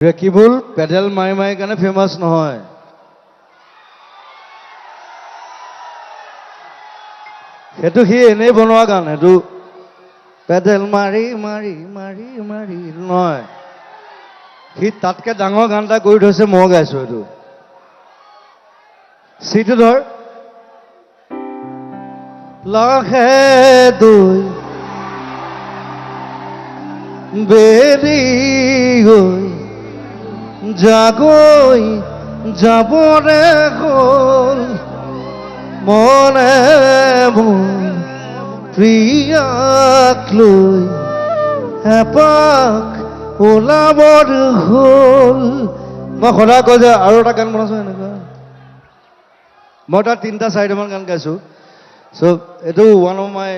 Rekibul pedal মাৰি মাৰি কাৰণে ফেমাছ নহয়। সেইটো সি এনেই বনোৱা গান, সেইটো পেডেল মাৰি মাৰি মাৰি মাৰি নহয়। সি তাতকে ডাঙৰ গান এটা কৰি থৈছে, মই গাইছো সেইটো। চিটো ধৰ। লাহে দৈ বেৰি গৈ জাগৈ যাবৰে হ'ল মনে মোৰ প্ৰিয়াক লৈ এপাক ওলাবৰ হ'ল। মই সদায় কওঁ যে আৰু এটা গান বনাইছো এনেকুৱা। মই তাত 3-4টা গান গাইছো। চ' এইটো ওৱান অফ মাই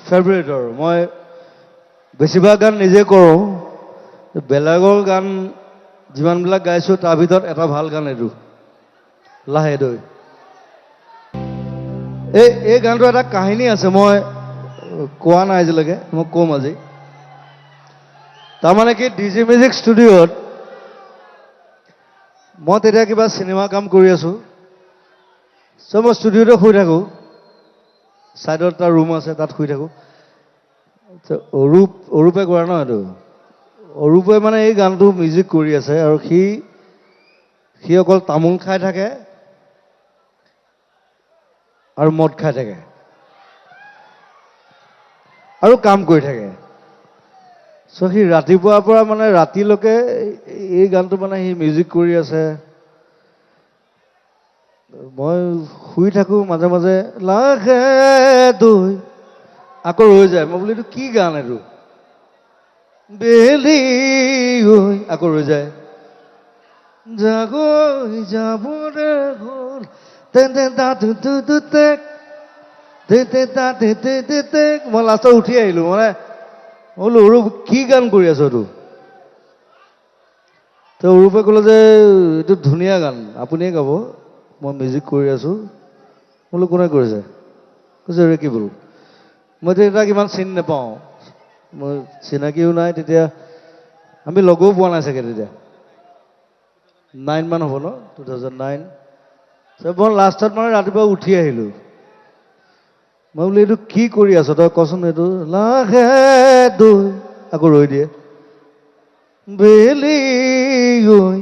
ফেভৰেটৰ। মই বেছিভাগ গান নিজে কৰোঁ, বেলেগৰ গান যিমানবিলাক গাইছোঁ তাৰ ভিতৰত এটা ভাল গান এইটো, লাহে দৈ। এই গানটো এটা কাহিনী আছে, মই কোৱা নাই আজিলৈকে, মই ক'ম আজি। তাৰমানে কি ডিজি মিউজিক ষ্টুডিঅ'ত মই তেতিয়া কিবা চিনেমা কাম কৰি আছোঁ। চ' মই ষ্টুডিঅ'তে শুই থাকোঁ, ছাইডত এটা ৰুম আছে, তাত শুই থাকোঁ। অৰূপে কৰা ন এইটো। অৰূপে মানে এই গানটো মিউজিক কৰি আছে আৰু সি অকল তামোল খাই থাকে আৰু মদ খাই থাকে আৰু কাম কৰি থাকে। চ' সি ৰাতিপুৱাৰ পৰা মানে ৰাতিলৈকে এই গানটো মানে সি মিউজিক কৰি আছে। মই শুই থাকোঁ, মাজে মাজে লাহে দৈ আকৌ ৰৈ যায়। মই বোলো এইটো কি গান এইটো, বেলি গৈ আকৌ ৰৈ যায়, জাগৈ যাবৰে হ'ল মই লাষ্টত উঠি আহিলো। মানে বোলো অৰূপ কি গান কৰি আছ এইটো। তো অৰূপে ক'লে যে এইটো ধুনীয়া গান, আপুনিয়ে গাব, মই মিউজিক কৰি আছোঁ। বোলো কোনে কৰিছে? কৈছে ৰেকিবুল। মই তেতিয়া তাক ইমান চিনি নাপাওঁ, মই চিনাকিও নাই তেতিয়া, আমি লগো পোৱা নাই চাগে তেতিয়া। 9 মান হ'ব ন, 2009। মই লাষ্টত মানে ৰাতিপুৱা উঠি আহিলোঁ। মই বোলো এইটো কি কৰি আছ তই কচোন, এইটো লাহে দৈ আকৌ ৰৈ দিয়ে, বেলি গৈ।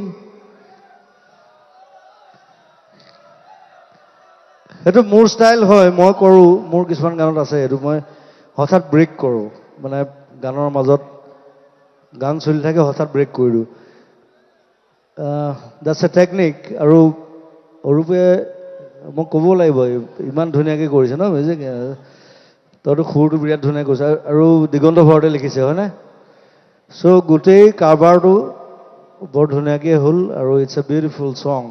সেইটো মোৰ ষ্টাইল হয়, মই কৰোঁ। মোৰ কিছুমান গানত আছে এইটো, মই হঠাৎ ব্ৰেক কৰোঁ। মানে গানৰ মাজত গান চলি থাকে, হঠাৎ ব্ৰেক কৰি দিওঁ। That's A technique. আৰু অৰূপে মই ক'ব লাগিব, ইমান ধুনীয়াকৈ কৰিছে ন মিউজিক। তইতো সুৰটো বিৰাট ধুনীয়া কৰিছে আৰু দিগন্ত ভৰতে লিখিছে হয়নে? চ' গোটেই কাৰবাৰটো বৰ ধুনীয়াকৈ হ'ল আৰু ইটছ এ বিউটিফুল ছং।